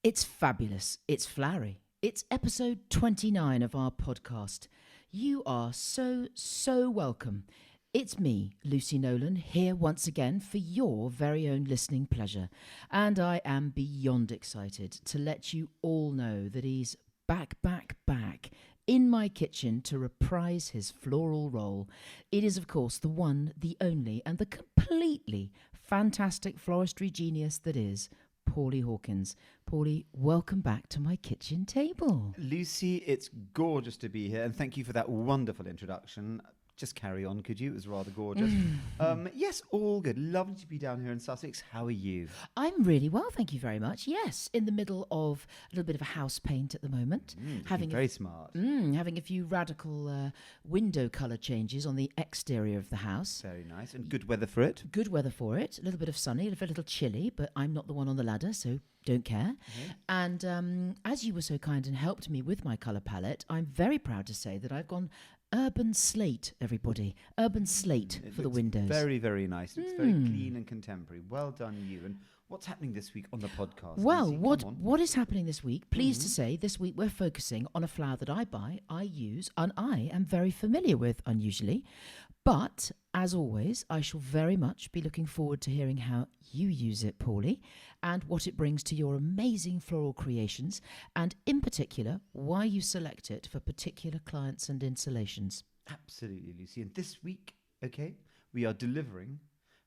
It's fabulous. It's flowery. It's episode 29 of our podcast. You are so welcome. It's me, Lucy Nolan, here once again for your very own listening pleasure. And I am beyond excited to let you all know that he's back in my kitchen to reprise his floral role. It is, of course, the one, the only, and the completely fantastic floristry genius that is Paulie Hawkins. Paulie, welcome back to my kitchen table. Lucy, it's gorgeous to be here, and thank you for that wonderful introduction. Just carry on, could you? It was rather gorgeous. Yes, all good. Lovely to be down here in Sussex. How are you? I'm really well, thank you very much. Yes, in the middle of a little bit of a house paint at the moment. Very smart. Having a few radical window colour changes on the exterior of the house. Very nice. And good weather for it. Good weather for it. A little bit of sunny, a little chilly, but I'm not the one on the ladder, so don't care. Mm-hmm. And as you were so kind and helped me with my colour palette, I'm very proud to say that I've gone urban slate, everybody. Urban slate for the windows. Very, very nice. It's very clean and contemporary. Well done, you. And what's happening this week on the podcast? Well, Lucy? what is happening this week? Pleased to say, this week we're focusing on a flower that I buy, I use, and I am very familiar with, unusually. But, as always, I shall very much be looking forward to hearing how you use it, Paulie, and what it brings to your amazing floral creations, and in particular, why you select it for particular clients and installations. Absolutely, Lucy. And this week, we are delivering,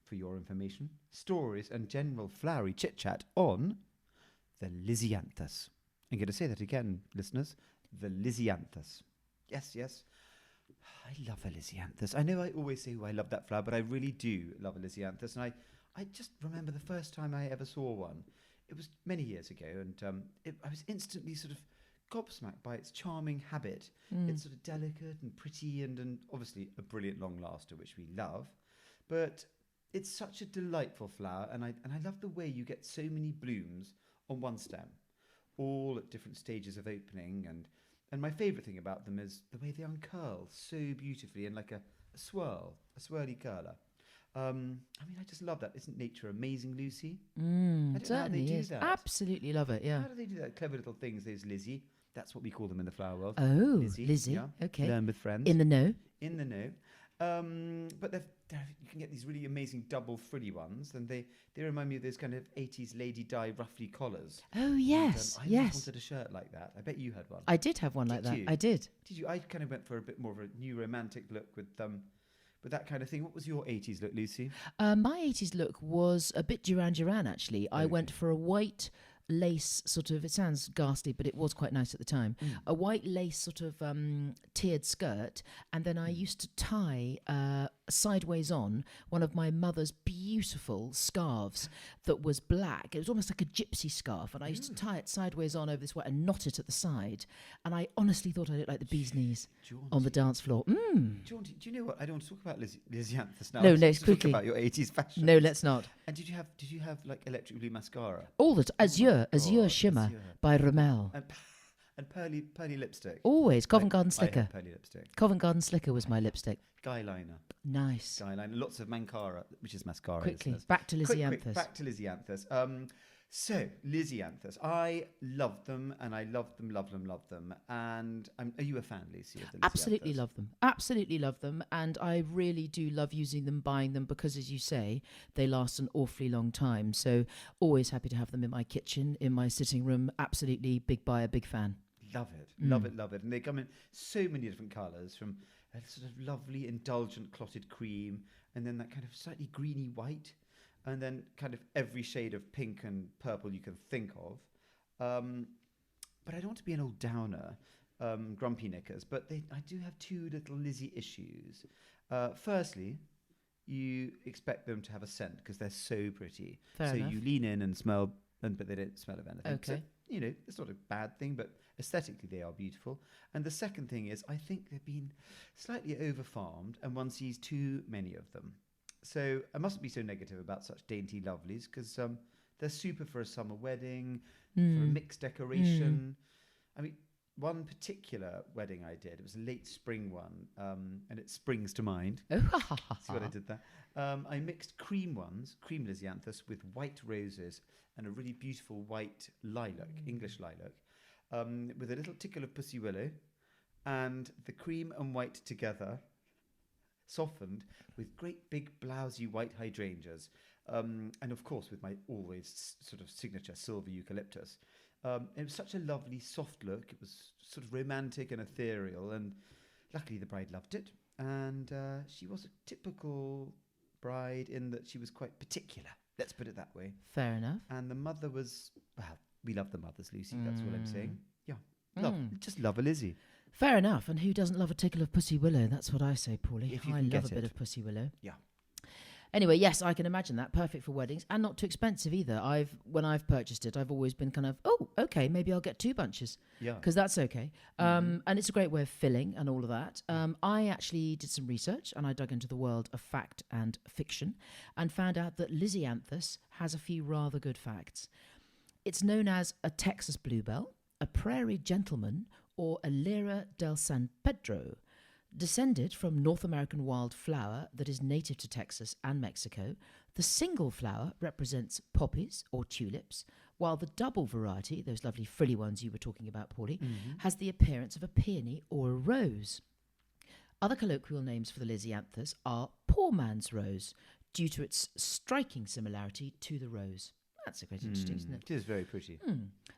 for your information, stories and general flowery chit-chat on the Lisianthus. I'm going to say that again, listeners. The Lisianthus. Yes. I love a Lisianthus. I know I always say, I love that flower, but I really do love a Lisianthus. And I just remember the first time I ever saw one. It was many years ago, and I was instantly sort of gobsmacked by its charming habit. It's sort of delicate and pretty and obviously a brilliant long-laster, which we love. But it's such a delightful flower, and I love the way you get so many blooms on one stem, all at different stages of opening. And my favourite thing about them is the way they uncurl so beautifully in like a swirly curler. I just love that. Isn't nature amazing, Lucy? Certainly is. That. Absolutely love it, yeah. How do they do that? Clever little things, those Lizzie. That's what we call them in the flower world. Oh, Lizzie. Lizzie. Yeah. Okay. Learn with friends. In the know. In the know. But you can get these really amazing double frilly ones, and they remind me of those kind of 80s lady dye ruffly collars. Oh, yes, And, I always wanted a shirt like that. I bet you had one. I did have one like that. You? I did. Did you? I kind of went for a bit more of a new romantic look with that kind of thing. What was your 80s look, Lucy? My 80s look was a bit Duran Duran, actually. I went for a white lace sort of, it sounds ghastly, but it was quite nice at the time, a white lace sort of tiered skirt, and then I used to tie sideways on one of my mother's beautiful scarves that was black. It was almost like a gypsy scarf, and I used to tie it sideways on over this way and knot it at the side, and I honestly thought I looked like the bee's knees on the dance floor. Do you know what? I don't want to talk about Lisianthus now. No, quickly. quickly. Talk about your 80s fashion. No, let's not. And did you have like electric blue mascara? All the Azure Shimmer by Rommel. And pearly lipstick. Always. Covent Garden I had Slicker. pearly lipstick. Covent Garden Slicker was my lipstick. Guy liner. Nice. Guy liner. Lots of Mankara, which is mascara. Quickly, listeners. back to Lizzie Quick, Anthous. back to Lisianthus. So, Lisianthus. I love them, and I love them. And are you a fan, Lucy, of the Lisianthus? Absolutely love them. Absolutely love them. And I really do love using them, buying them, because, as you say, they last an awfully long time. So always happy to have them in my kitchen, in my sitting room. Absolutely big buyer, big fan. Love it. And they come in so many different colours, from a sort of lovely, indulgent clotted cream, and then that kind of slightly greeny white, and then kind of every shade of pink and purple you can think of. But I don't want to be an old downer, grumpy knickers, but I do have two little Lizzie issues. Firstly, you expect them to have a scent because they're so pretty. Fair enough. You lean in and smell, but they don't smell of anything. Okay. So, it's not a bad thing, but aesthetically they are beautiful. And the second thing is, I think they've been slightly over-farmed, and one sees too many of them. So I mustn't be so negative about such dainty lovelies, because they're super for a summer wedding, for a mixed decoration. I mean, one particular wedding I did. It was a late spring one, and it springs to mind. Oh, ha, ha, ha, See what I ha. did there? I mixed cream Lisianthus, with white roses and a really beautiful white lilac, English lilac, with a little tickle of pussy willow, and the cream and white together, softened with great big blousy white hydrangeas, and of course with my always sort of signature silver eucalyptus. It was such a lovely soft look. It was sort of romantic and ethereal, and luckily the bride loved it. And she was a typical bride in that she was quite particular. Let's put it that way. Fair enough. And the mother was, well, we love the mothers, Lucy. That's what I'm saying. Yeah, just love a Lizzie. Fair enough. And who doesn't love a tickle of pussy willow? That's what I say, Paulie. If you I can love get a bit it. of pussy willow. Yeah. Anyway, yes, I can imagine that. Perfect for weddings and not too expensive either. When I've purchased it, I've always been kind of, oh, okay, maybe I'll get 2 bunches Yeah. because that's okay. And it's a great way of filling and all of that. I actually did some research and I dug into the world of fact and fiction and found out that Lisianthus has a few rather good facts. It's known as a Texas bluebell, a Prairie Gentleman, or a Lira del San Pedro. Descended from North American wild flower that is native to Texas and Mexico, the single flower represents poppies or tulips, while the double variety, those lovely frilly ones you were talking about, Paulie, has the appearance of a peony or a rose. Other colloquial names for the Lisianthus are poor man's rose, due to its striking similarity to the rose. That's quite interesting, isn't it? It is very pretty.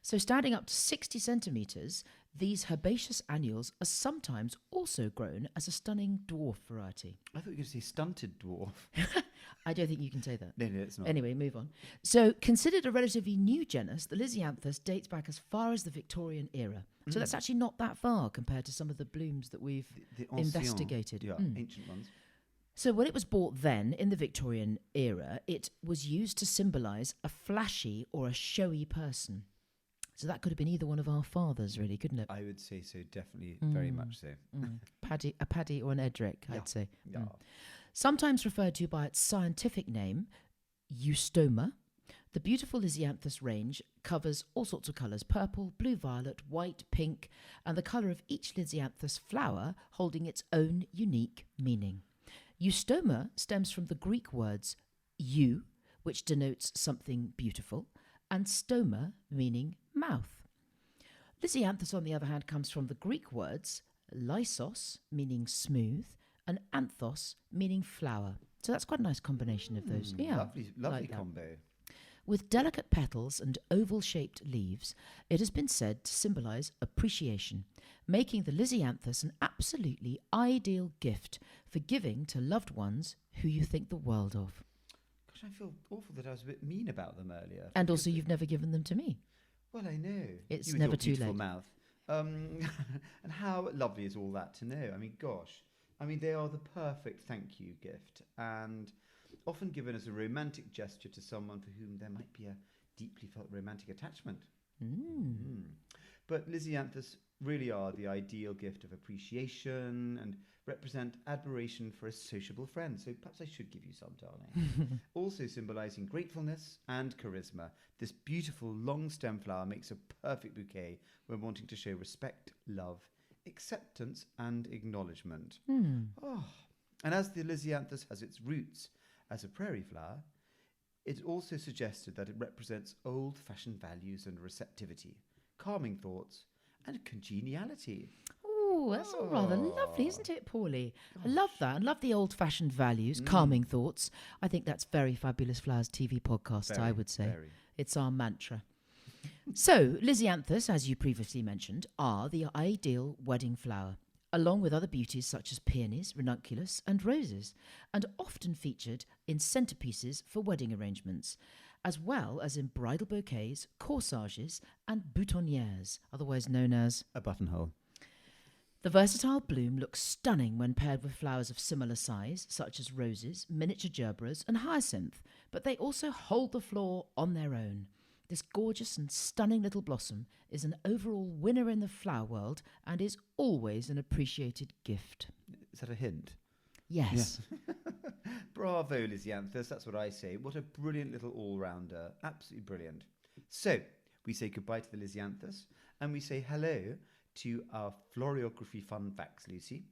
So standing up to 60 centimetres, these herbaceous annuals are sometimes also grown as a stunning dwarf variety. I thought you were going to say stunted dwarf. I don't think you can say that. No, it's not. Anyway, move on. So considered a relatively new genus, the Lisianthus dates back as far as the Victorian era. So that's actually not that far compared to some of the blooms that we've The ancien, investigated. Yeah, ancient ones. So when it was bought then, in the Victorian era, it was used to symbolise a flashy or a showy person. So that could have been either one of our fathers, really, couldn't it? I would say so, definitely, very much so. A Paddy or an Edric, I'd say. Yeah. Sometimes referred to by its scientific name, Eustoma, the beautiful Lisianthus range covers all sorts of colours: purple, blue, violet, white, pink, and the colour of each Lisianthus flower holding its own unique meaning. Eustoma stems from the Greek words eu, which denotes something beautiful, and stoma, meaning mouth. Lisianthus, on the other hand, comes from the Greek words lysos, meaning smooth, and anthos, meaning flower. So that's quite a nice combination of those. Yeah, Lovely like that. combo. With delicate petals and oval-shaped leaves, it has been said to symbolise appreciation, making the Lisianthus an absolutely ideal gift for giving to loved ones who you think the world of. Gosh, I feel awful that I was a bit mean about them earlier. And also, you've never given them to me. Well, I know. It's You with never your too beautiful late. mouth. And how lovely is all that to know? I mean, gosh. I mean, they are the perfect thank you gift, and often given as a romantic gesture to someone for whom there might be a deeply felt romantic attachment. But Lisianthus really are the ideal gift of appreciation and represent admiration for a sociable friend. So perhaps I should give you some, darling. Also symbolising gratefulness and charisma, this beautiful long stem flower makes a perfect bouquet when wanting to show respect, love, acceptance and acknowledgement. Oh. And as the Lisianthus has its roots as a prairie flower, it also suggested that it represents old-fashioned values and receptivity, calming thoughts and congeniality. Oh, that's all rather lovely, isn't it, Paulie? I love that. I love the old-fashioned values, calming thoughts. I think that's very Fabulous Flowers TV podcast, I would say. Very. It's our mantra. So, Lisianthus, as you previously mentioned, are the ideal wedding flower, along with other beauties such as peonies, ranunculus and roses, and often featured in centerpieces for wedding arrangements, as well as in bridal bouquets, corsages and boutonnieres, otherwise known as... A buttonhole. The versatile bloom looks stunning when paired with flowers of similar size, such as roses, miniature gerberas and hyacinth, but they also hold the floor on their own. This gorgeous and stunning little blossom is an overall winner in the flower world and is always an appreciated gift. Is that a hint? Yes. Bravo, Lisianthus. That's what I say. What a brilliant little all-rounder. Absolutely brilliant. So, we say goodbye to the Lisianthus and we say hello to our Floriography Fun Facts, Lucy.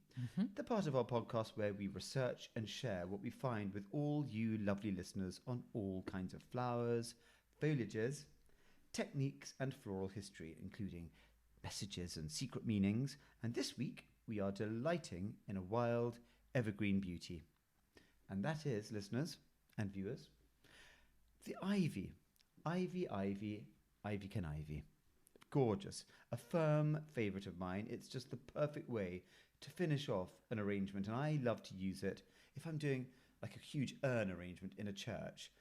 The part of our podcast where we research and share what we find with all you lovely listeners on all kinds of flowers, foliages, techniques and floral history, including messages and secret meanings. And this week we are delighting in a wild evergreen beauty. And that is, listeners and viewers, the ivy. Ivy, ivy, ivy can ivy. Gorgeous. A firm favourite of mine. It's just the perfect way to finish off an arrangement, and I love to use it if I'm doing like a huge urn arrangement in a church.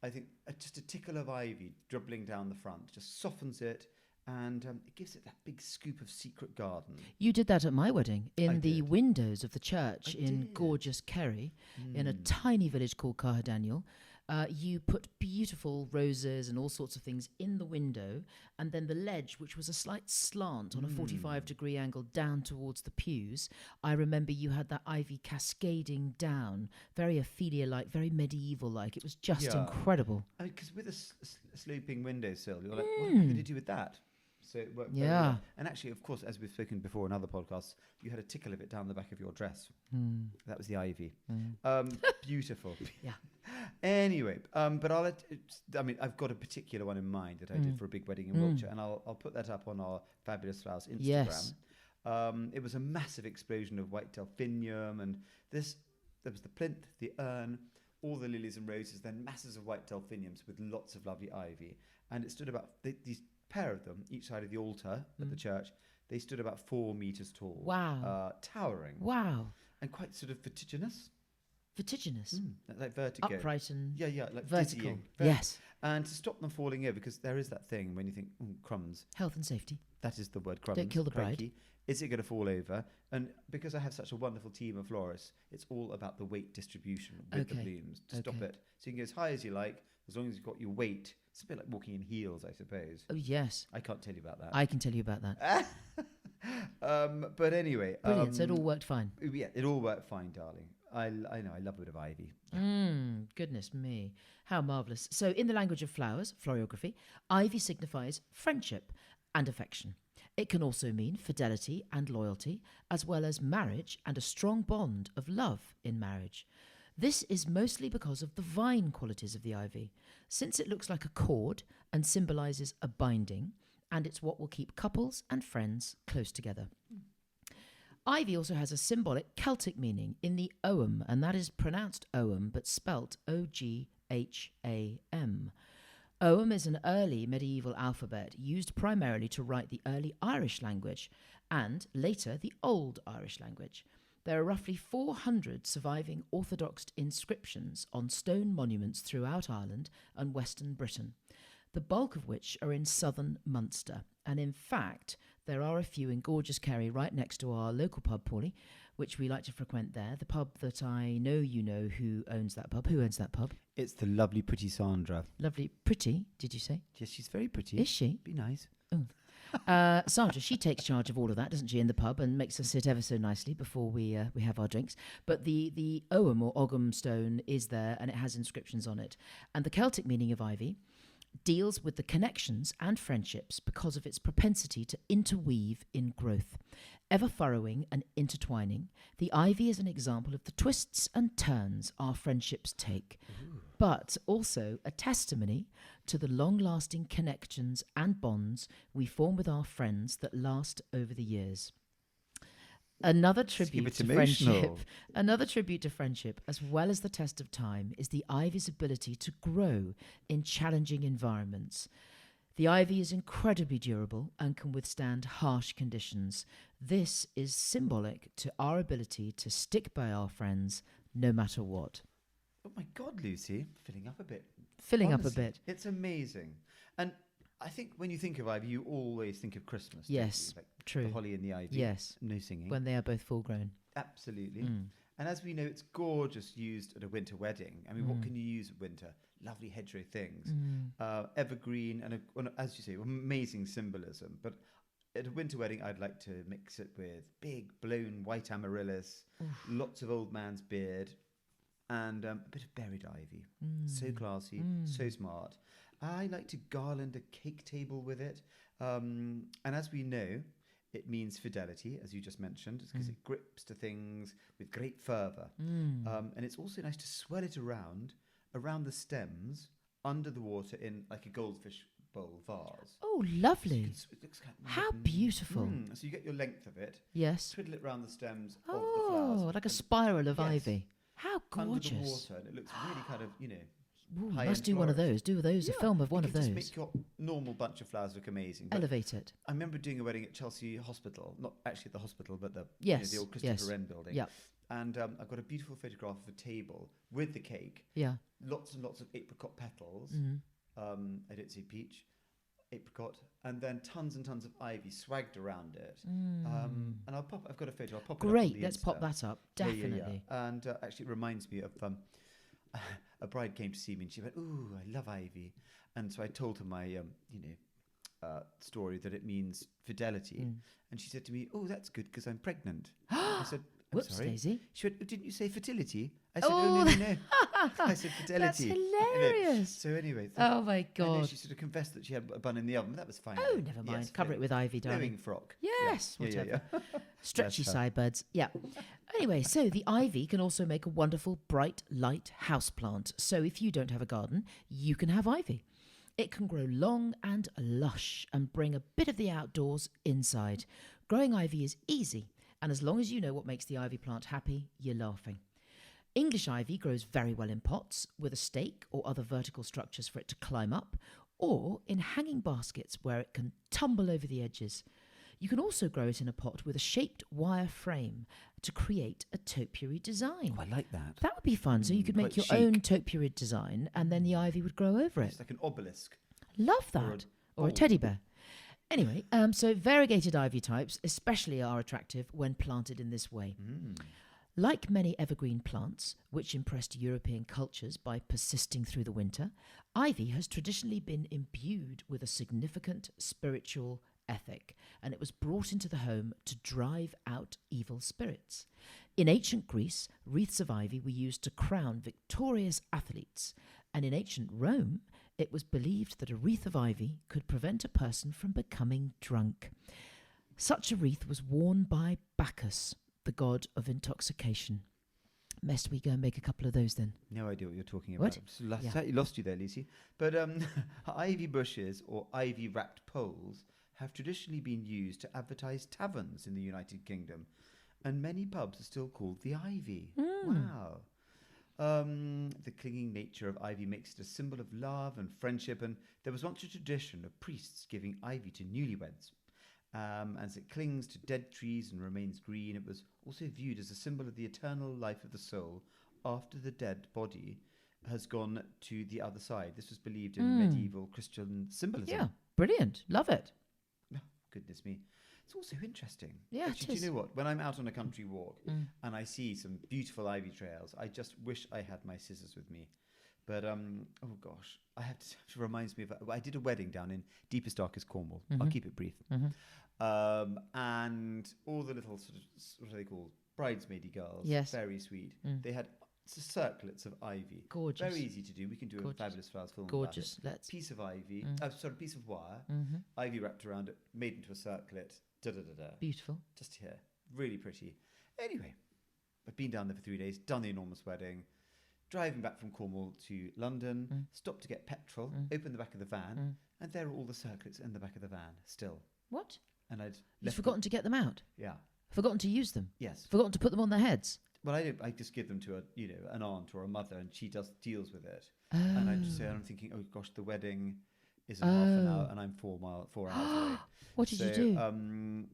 I think just a tickle of ivy dribbling down the front just softens it, and it gives it that big scoop of secret garden. You did that at my wedding in the did. windows of the church in did. gorgeous Kerry, in a tiny village called Carherdaniel. You put beautiful roses and all sorts of things in the window, and then the ledge, which was a slight slant on a 45-degree angle down towards the pews. I remember you had that ivy cascading down, very Ophelia-like, very medieval-like. It was just incredible. Because with a sloping windowsill, you're like, what am I going to do with that? So it worked very well. And actually, of course, as we've spoken before in other podcasts, you had a tickle of it down the back of your dress. That was the ivy. Beautiful. Yeah. Anyway, but I've got a particular one in mind that I did for a big wedding in Wiltshire, and I'll put that up on our Fabulous Flowers Instagram. Yes. It was a massive explosion of white delphinium, and there was the plinth, the urn, all the lilies and roses, then masses of white delphiniums with lots of lovely ivy. And it stood about, these pair of them, each side of the altar at the church, they stood about 4 meters tall. Wow. Towering. Wow. And quite sort of vertiginous. Vertiginous. Like vertigo. Upright and like vertical. dizzying. Yes. And to stop them falling over, because there is that thing when you think, crumbs. Health and safety. That is the word, crumbs. Don't kill the bride. Crikey. Is it going to fall over? And because I have such a wonderful team of florists, it's all about the weight distribution with the blooms to stop it. So you can go as high as you like, as long as you've got your weight. It's a bit like walking in heels, I suppose. Oh, yes. I can't tell you about that. I can tell you about that. But anyway. Brilliant. So it all worked fine. Yeah, it all worked fine, darling. I know, I love a bit of ivy. Goodness me. How marvellous. So in the language of flowers, floriography, ivy signifies friendship and affection. It can also mean fidelity and loyalty, as well as marriage and a strong bond of love in marriage. This is mostly because of the vine qualities of the ivy, since it looks like a cord and symbolises a binding, and it's what will keep couples and friends close together. Ivy also has a symbolic Celtic meaning in the ogham, and that is pronounced ogham but spelt Ogham. Ogham is an early medieval alphabet used primarily to write the early Irish language and later the Old Irish language. There are roughly 400 surviving Orthodox inscriptions on stone monuments throughout Ireland and Western Britain, the bulk of which are in southern Munster. And in fact, there are a few in gorgeous Kerry right next to our local pub, Paulie, which we like to frequent there. The pub that I know you know who owns that pub. Who owns that pub? It's the lovely, pretty Sandra. Lovely. Pretty, did you say? Yes, she's very pretty. Is she? Be nice. Sandra, she takes charge of all of that, doesn't she, in the pub, and makes us sit ever so nicely before we have our drinks. But the ogham or ogham stone is there, and it has inscriptions on it. And the Celtic meaning of ivy deals with the connections and friendships because of its propensity to interweave in growth. Ever furrowing and intertwining, the ivy is an example of the twists and turns our friendships take, but also a testimony to the long-lasting connections and bonds we form with our friends that last over the years. Another tribute to friendship, as well as the test of time, is the ivy's ability to grow in challenging environments. The ivy is incredibly durable and can withstand harsh conditions. This is symbolic to our ability to stick by our friends no matter what. Oh my God, Lucy, filling up a bit. Honestly, It's amazing. And I think when you think of ivy, you always think of Christmas. Yes, like true. The holly and the ivy. Yes. No singing. When they are both full grown. Absolutely. And as we know, it's gorgeous used at a winter wedding. I mean, what can you use at winter? Lovely hedgerow things. Evergreen and, as you say, amazing symbolism. But at a winter wedding, I'd like to mix it with big, blown white amaryllis, lots of old man's beard, and a bit of buried ivy. So classy, so smart. I like to garland a cake table with it. And as we know, it means fidelity, as you just mentioned, because it grips to things with great fervour. And it's also nice to swirl it around the stems under the water in like a goldfish bowl vase. Oh, lovely. It looks kind of How beautiful. So you get your length of it. Yes. Twiddle it around the stems of the flowers. Oh, like a spiral of Yes. ivy. How gorgeous. Under the water, and it looks really kind of, Ooh, high-end must do one of florist. those. Do those, a film of one you of can those. just make your normal bunch of flowers look amazing. But Elevate it. I remember doing a wedding at Chelsea Hospital, not actually at the hospital, but the Yes, the old Christopher yes. Wren building. Yeah. And I've got a beautiful photograph of a table with the cake, Yeah. lots and lots of apricot petals. I don't say peach, apricot, and then tons and tons of ivy swagged around it. And I've got a photo. I'll pop it up on Great. the Let's Insta. pop that up. Yeah, Definitely. yeah. And actually, it reminds me of a bride came to see me and she went, "Ooh, I love ivy," and so I told her my story that it means fidelity, and she said to me, "Oh, that's good because I'm pregnant." I said, "I'm Whoops, sorry." Daisy. She went, "Didn't you say fertility?" I said, Oh, "Oh, no. I said fidelity." That's You know. hilarious. So anyway, Oh, my I know God. she sort of confessed that she had a bun in the oven. But that was fine. Oh, then. never mind. Yes, Cover it with ivy, darling. flowing frock. Yes, Yeah, whatever. yeah. Stretchy Bless her. sideburns. Yeah. Anyway, so the ivy can also make a wonderful bright light houseplant. So if you don't have a garden, you can have ivy. It can grow long and lush and bring a bit of the outdoors inside. Growing ivy is easy, and as long as you know what makes the ivy plant happy, you're laughing. English ivy grows very well in pots with a stake or other vertical structures for it to climb up, or in hanging baskets where it can tumble over the edges. You can also grow it in a pot with a shaped wire frame to create a topiary design. Oh, I like that. That would be fun. So you could make your quite own topiary design and then the ivy would grow over it. It's like an obelisk. Love that. Or a bowl. teddy bear. Anyway, so variegated ivy types especially are attractive when planted in this way. Like many evergreen plants, which impressed European cultures by persisting through the winter, ivy has traditionally been imbued with a significant spiritual ethic, and it was brought into the home to drive out evil spirits. In ancient Greece, wreaths of ivy were used to crown victorious athletes, and in ancient Rome, it was believed that a wreath of ivy could prevent a person from becoming drunk. Such a wreath was worn by Bacchus, the god of intoxication. Must we go and make a couple of those then? No idea what you're talking What? about. Yeah. Slightly lost you there, Lizzie. But ivy bushes or ivy-wrapped poles have traditionally been used to advertise taverns in the United Kingdom, and many pubs are still called the Ivy. Wow. The clinging nature of ivy makes it a symbol of love and friendship, and there was once a tradition of priests giving ivy to newlyweds. As it clings to dead trees and remains green, it was also viewed as a symbol of the eternal life of the soul after the dead body has gone to the other side. This was believed in medieval Christian symbolism. Yeah, brilliant. Love it. Oh, goodness me. It's also interesting. Yeah, Actually, it do is. you know what? When I'm out on a country walk and I see some beautiful ivy trails, I just wish I had my scissors with me. But, oh gosh, it reminds me of, I did a wedding down in deepest, darkest Cornwall. I'll keep it brief. And all the little sort of, what are they called? Bridesmaidy girls. Yes. Very sweet. They had circlets of ivy. Gorgeous. Very easy to do. We can do a fabulous flowers film. Gorgeous. About it. Let's. Piece of ivy. Piece of wire. Ivy wrapped around it, made into a circlet. Da da da da. Beautiful. Just here. Really pretty. Anyway, I've been down there for 3 days, done the enormous wedding, driving back from Cornwall to London, stopped to get petrol, opened the back of the van, and there are all the circlets in the back of the van still. What? And I'd You've forgotten to get them out? Yeah. Forgotten to use them? Yes. Forgotten to put them on their heads? Well, I don't. I just give them to an aunt or a mother, and she deals with it. And I just say, and I'm thinking, oh gosh, the wedding is in half an hour, and I'm 4 hours away. What did you do?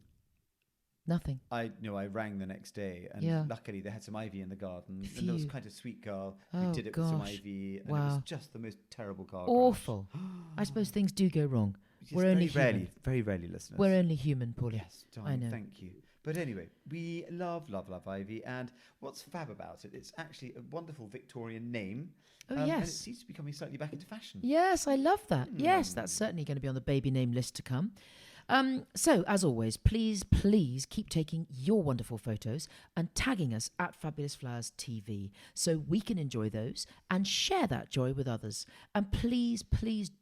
Nothing. I rang the next day, and luckily they had some ivy in the garden, and there was kind of sweet girl who did it with some ivy, and it was just the most terrible car crash. Awful. I suppose things do go wrong. We're only human. Very rarely, listeners. We're only human, Paulie. Yes, darling, I know. thank you. But anyway, we love ivy, and what's fab about it? It's actually a wonderful Victorian name. Oh, And yes. it seems to be coming slightly back into fashion. Yes, I love that. Yes, that's certainly going to be on the baby name list to come. So, as always, please keep taking your wonderful photos and tagging us at Fabulous Flowers TV so we can enjoy those and share that joy with others. And please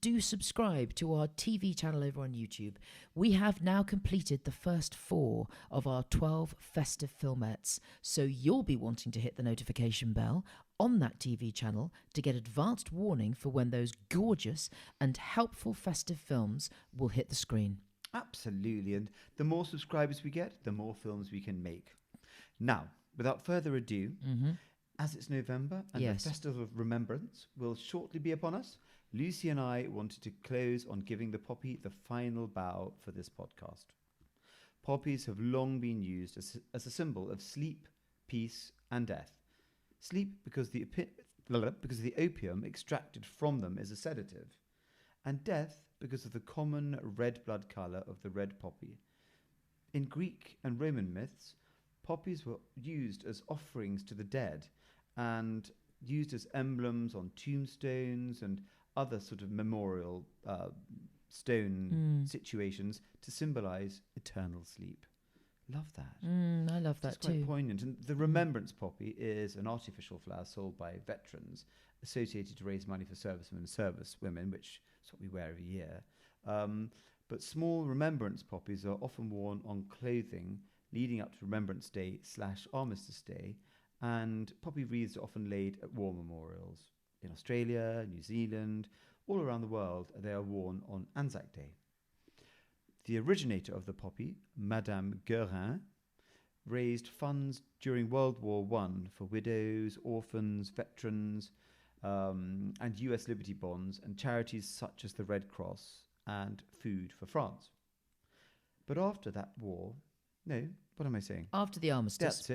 do subscribe to our TV channel over on YouTube. We have now completed the first 4 of our 12 festive filmettes, so you'll be wanting to hit the notification bell on that TV channel to get advanced warning for when those gorgeous and helpful festive films will hit the screen. Absolutely. And the more subscribers we get, the more films we can make. Now, without further ado, as it's November and the Festival of Remembrance will shortly be upon us, Lucy and I wanted to close on giving the poppy the final bow for this podcast. Poppies have long been used as a symbol of sleep, peace, and death. Sleep because the opium extracted from them is a sedative, and death because of the common red blood colour of the red poppy. In Greek and Roman myths, poppies were used as offerings to the dead and used as emblems on tombstones and other sort of memorial stone situations to symbolise eternal sleep. Love that. I love that it's quite too. Poignant. And the remembrance poppy is an artificial flower sold by veterans associated to raise money for servicemen and servicewomen, which is what we wear every year. But small remembrance poppies are often worn on clothing leading up to Remembrance Day / Armistice Day, and poppy wreaths are often laid at war memorials. In Australia, New Zealand, all around the world, they are worn on Anzac Day. The originator of the poppy, Madame Guerin, raised funds during World War I for widows, orphans, veterans, and US Liberty Bonds and charities such as the Red Cross and Food for France. But after that war, what am I saying? After the armistice.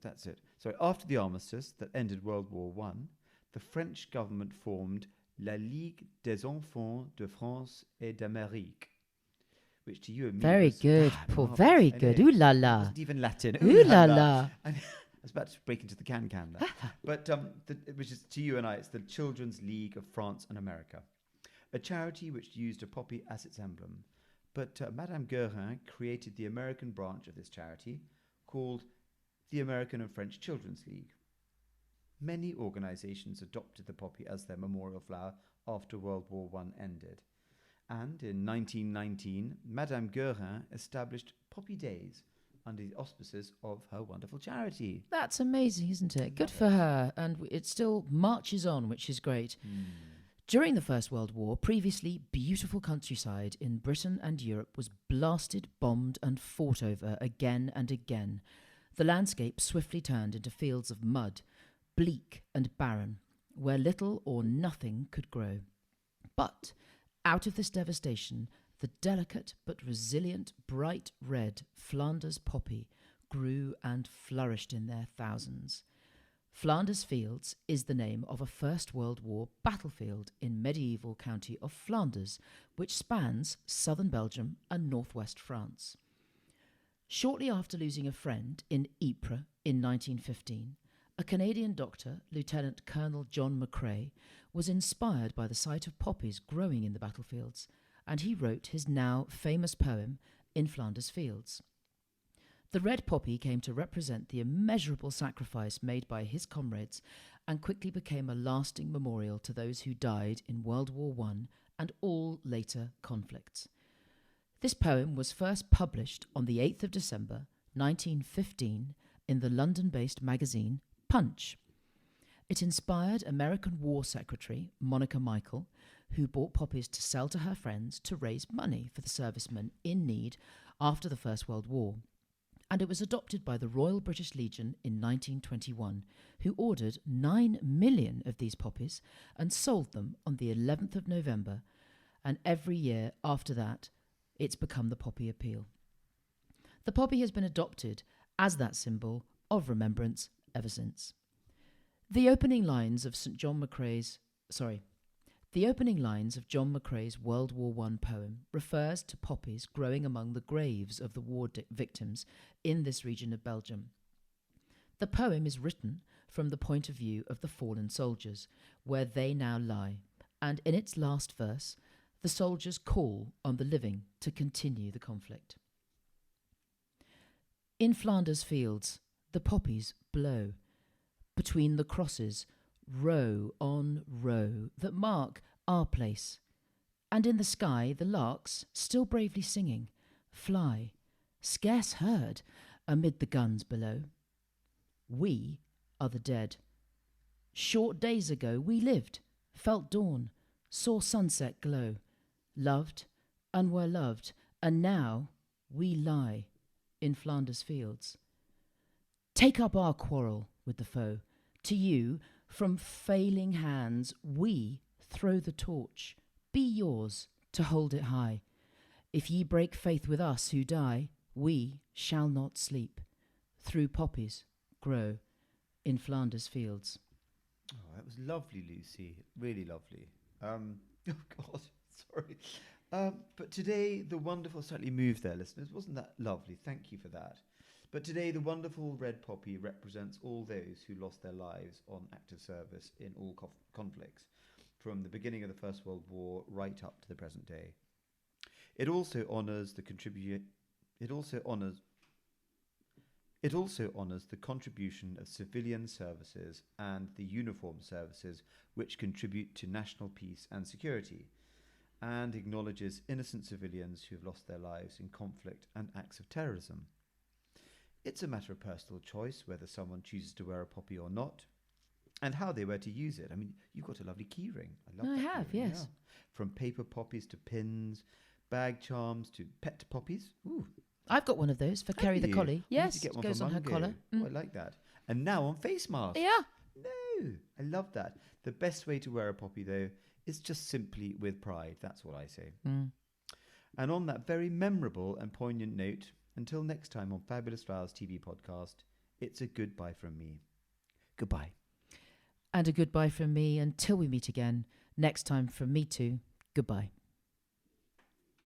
That's it. So after the armistice that ended World War I, the French government formed La Ligue des Enfants de France et d'Amérique, which to you and me very was good, Paul. Very good. Ooh la la. It wasn't even Latin. Ooh la la. I was about to break into the can there. But which is to you and I, it's the Children's League of France and America, a charity which used a poppy as its emblem. But Madame Guerin created the American branch of this charity called the American and French Children's League. Many organisations adopted the poppy as their memorial flower after World War I ended. And in 1919, Madame Guerin established Poppy Days under the auspices of her wonderful charity. That's amazing, isn't it? Good for her. And it still marches on, which is great. During the First World War, previously beautiful countryside in Britain and Europe was blasted, bombed and fought over again and again. The landscape swiftly turned into fields of mud, bleak and barren, where little or nothing could grow. But out of this devastation, the delicate but resilient bright red Flanders poppy grew and flourished in their thousands. Flanders Fields is the name of a First World War battlefield in medieval county of Flanders, which spans southern Belgium and northwest France. Shortly after losing a friend in Ypres in 1915, a Canadian doctor, Lieutenant Colonel John McCrae, was inspired by the sight of poppies growing in the battlefields, and he wrote his now famous poem, In Flanders Fields. The red poppy came to represent the immeasurable sacrifice made by his comrades and quickly became a lasting memorial to those who died in World War I and all later conflicts. This poem was first published on the 8th of December 1915 in the London-based magazine Punch. It inspired American War Secretary Monica Michael, who bought poppies to sell to her friends to raise money for the servicemen in need after the First World War. And it was adopted by the Royal British Legion in 1921, who ordered 9 million of these poppies and sold them on the 11th of November, and every year after that, it's become the poppy appeal. The poppy has been adopted as that symbol of remembrance ever since. The opening lines of John McCrae's World War I poem refers to poppies growing among the graves of the war victims in this region of Belgium. The poem is written from the point of view of the fallen soldiers, where they now lie, and in its last verse, the soldiers call on the living to continue the conflict. In Flanders Fields, the poppies blow. Between the crosses, row on row that mark our place. And in the sky, the larks, still bravely singing, fly, scarce heard, amid the guns below. We are the dead. Short days ago we lived, felt dawn, saw sunset glow, loved and were loved, and now we lie in Flanders Fields. Take up our quarrel with the foe. To you, from failing hands, we throw the torch. Be yours to hold it high. If ye break faith with us who die, we shall not sleep. Through poppies grow in Flanders Fields. Oh, that was lovely, Lucy. Really lovely. Oh, God, sorry. But today, the wonderful, slightly moved there, listeners. Wasn't that lovely? Thank you for that. But today, the wonderful red poppy represents all those who lost their lives on active service in all conflicts, from the beginning of the First World War right up to the present day. It also honours the contribution of civilian services and the uniformed services which contribute to national peace and security, and acknowledges innocent civilians who have lost their lives in conflict and acts of terrorism. It's a matter of personal choice whether someone chooses to wear a poppy or not, and how they were to use it. I mean, you've got a lovely key ring. I have, yes. Yeah. From paper poppies to pins, bag charms to pet poppies. Ooh. I've got one of those for Kerry the collie. Yes, to get one goes for on her Mungo. collar. Oh, I like that. And now on face masks. Yeah. No, I love that. The best way to wear a poppy, though, is just simply with pride. That's what I say. And on that very memorable and poignant note, until next time on Fabulous Flowers TV podcast, it's a goodbye from me. Goodbye. And a goodbye from me until we meet again. Next time from me too. Goodbye.